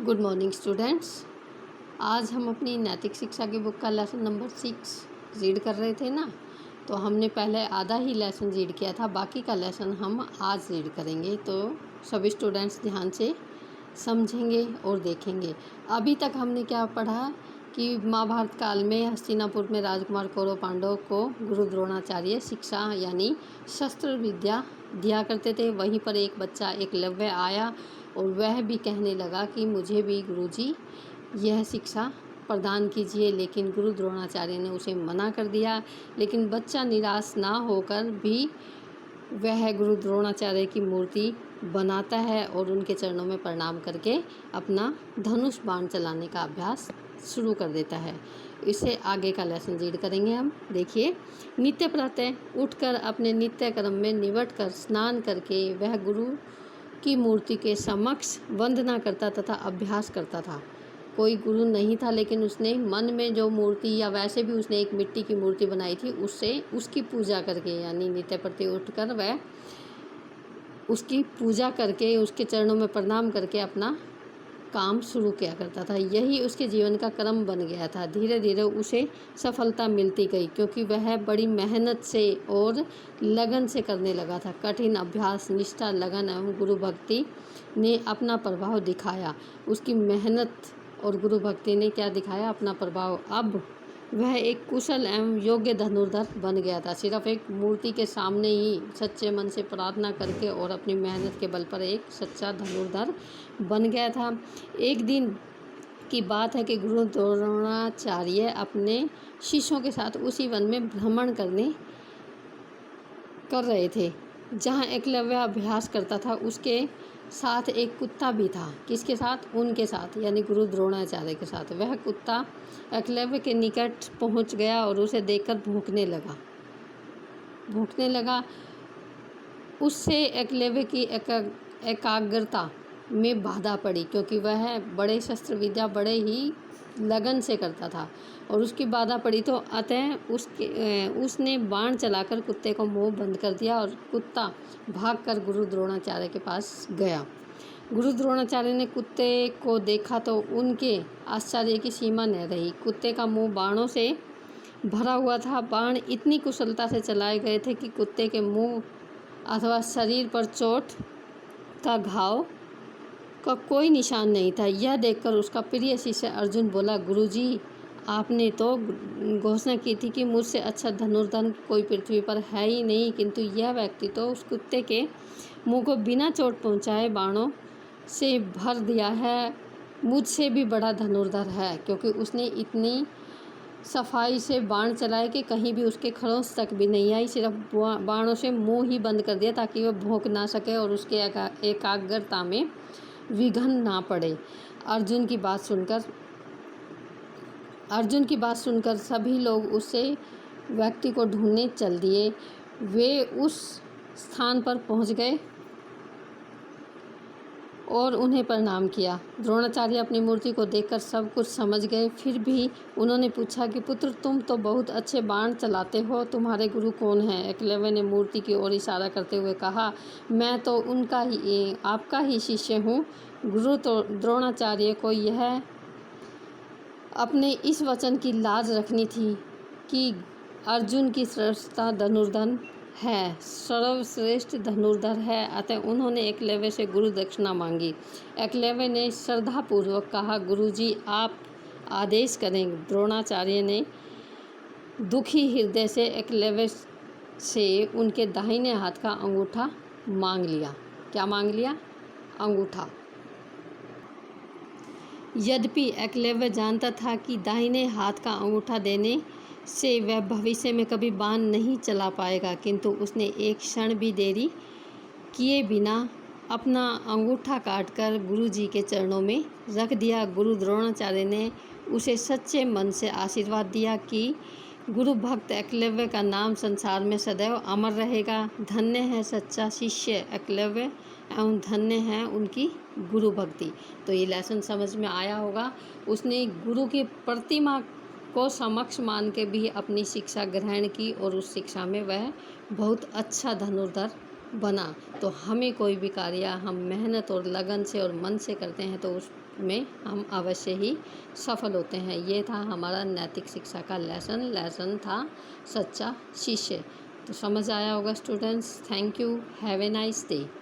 Good morning students. आज हम अपनी नैतिक शिक्षा की बुक का लेसन नंबर 6 रीड कर रहे थे ना। तो हमने पहले आधा ही लेसन रीड किया था, बाकी का लेसन हम आज रीड करेंगे। तो सभी स्टूडेंट्स ध्यान से समझेंगे और देखेंगे। अभी तक हमने क्या पढ़ा कि महाभारत काल में हस्तिनापुर में राजकुमार कौरव पांडव को गुरु द्रोणाचार्य शिक्षा यानी शस्त्र विद्या दिया करते थे। वहीं पर एक बच्चा एकलव्य आया और वह भी कहने लगा कि मुझे भी गुरुजी यह शिक्षा प्रदान कीजिए, लेकिन गुरु द्रोणाचार्य ने उसे मना कर दिया। लेकिन बच्चा निराश ना होकर भी वह गुरु द्रोणाचार्य की मूर्ति बनाता है और उनके चरणों में प्रणाम करके अपना धनुष बाण चलाने का अभ्यास शुरू कर देता है। इसे आगे का लेसन रीड करेंगे हम। देखिए, नित्य प्रातः उठकर अपने नित्य कर्म में निवट कर स्नान करके वह गुरु की मूर्ति के समक्ष वंदना करता तथा अभ्यास करता था। कोई गुरु नहीं था, लेकिन उसने मन में जो मूर्ति या वैसे भी उसने एक मिट्टी की मूर्ति बनाई थी, उससे उसकी पूजा करके यानी नित्य प्रति उठकर वह उसकी पूजा करके उसके चरणों में प्रणाम करके अपना काम शुरू किया करता था। यही उसके जीवन का क्रम बन गया था। धीरे धीरे उसे सफलता मिलती गई, क्योंकि वह बड़ी मेहनत से और लगन से करने लगा था। कठिन अभ्यास, निष्ठा, लगन एवं गुरु भक्ति ने अपना प्रभाव दिखाया। उसकी मेहनत और गुरु भक्ति ने क्या दिखाया? अपना प्रभाव। अब वह एक कुशल एवं योग्य धनुर्धर बन गया था। सिर्फ एक मूर्ति के सामने ही सच्चे मन से प्रार्थना करके और अपनी मेहनत के बल पर एक सच्चा धनुर्धर बन गया था। एक दिन की बात है कि गुरु द्रोणाचार्य अपने शिष्यों के साथ उसी वन में भ्रमण कर रहे थे जहाँ एकलव्य अभ्यास करता था। उसके साथ एक कुत्ता भी था। किसके साथ? उनके साथ, यानी गुरु द्रोणाचार्य के साथ। वह कुत्ता एकलव्य के निकट पहुंच गया और उसे देखकर भौंकने लगा। उससे एकलव्य की एकाग्रता में बाधा पड़ी, क्योंकि वह बड़े शस्त्र विद्या बड़े ही लगन से करता था और उसकी बाधा पड़ी। तो अतः उसने बाण चलाकर कुत्ते को मुंह बंद कर दिया और कुत्ता भागकर गुरु द्रोणाचार्य के पास गया। गुरु द्रोणाचार्य ने कुत्ते को देखा तो उनके आश्चर्य की सीमा न रही। कुत्ते का मुंह बाणों से भरा हुआ था। बाण इतनी कुशलता से चलाए गए थे कि कुत्ते के मुंह अथवा शरीर पर चोट का घाव का कोई निशान नहीं था। यह देखकर उसका प्रिय शिष्य अर्जुन बोला, गुरुजी, आपने तो घोषणा की थी कि मुझसे अच्छा धनुर्धर कोई पृथ्वी पर है ही नहीं, किंतु यह व्यक्ति तो उस कुत्ते के मुंह को बिना चोट पहुंचाए बाणों से भर दिया है। मुझसे भी बड़ा धनुर्धर है, क्योंकि उसने इतनी सफाई से बाण चलाए कि कहीं भी उसके खरोंच तक भी नहीं आई। सिर्फ बाणों से मुंह ही बंद कर दिया ताकि वह भौंक ना सके और उसके एकाग्रता में विघ्न ना पड़े। अर्जुन की बात सुनकर सभी लोग उसे व्यक्ति को ढूंढने चल दिए। वे उस स्थान पर पहुंच गए और उन्हें प्रणाम किया। द्रोणाचार्य अपनी मूर्ति को देखकर सब कुछ समझ गए। फिर भी उन्होंने पूछा कि पुत्र, तुम तो बहुत अच्छे बाण चलाते हो, तुम्हारे गुरु कौन हैं? एकलव्य ने मूर्ति की ओर इशारा करते हुए कहा, मैं तो आपका ही शिष्य हूँ। गुरु तो द्रोणाचार्य को यह अपने इस वचन की लाज रखनी थी कि अर्जुन की श्रेष्ठता धनुर्धर है, सर्वश्रेष्ठ धनुर्धर है। अतः उन्होंने एकलव्य से गुरु दक्षिणा मांगी। एकलव्य ने श्रद्धापूर्वक कहा, गुरुजी, आप आदेश करें। द्रोणाचार्य ने दुखी हृदय से एकलव्य से उनके दाहिने हाथ का अंगूठा मांग लिया। क्या मांग लिया? अंगूठा। यद्यपि एकलव्य जानता था कि दाहिने हाथ का अंगूठा देने से वह भविष्य में कभी बाण नहीं चला पाएगा, किंतु उसने एक क्षण भी देरी किए बिना अपना अंगूठा काटकर गुरुजी के चरणों में रख दिया। गुरु द्रोणाचार्य ने उसे सच्चे मन से आशीर्वाद दिया कि गुरु भक्त एकलव्य का नाम संसार में सदैव अमर रहेगा। धन्य है सच्चा शिष्य एकलव्य एवं धन्य है उनकी गुरु भक्ति। तो ये लेसन समझ में आया होगा। उसने गुरु की प्रतिमा को समक्ष मान के भी अपनी शिक्षा ग्रहण की और उस शिक्षा में वह बहुत अच्छा धनुर्धर बना। तो हमें कोई भी कार्य हम मेहनत और लगन से और मन से करते हैं तो उसमें हम अवश्य ही सफल होते हैं। ये था हमारा नैतिक शिक्षा का लेसन था सच्चा शिष्य। तो समझ आया होगा students. Thank you. Have a nice day.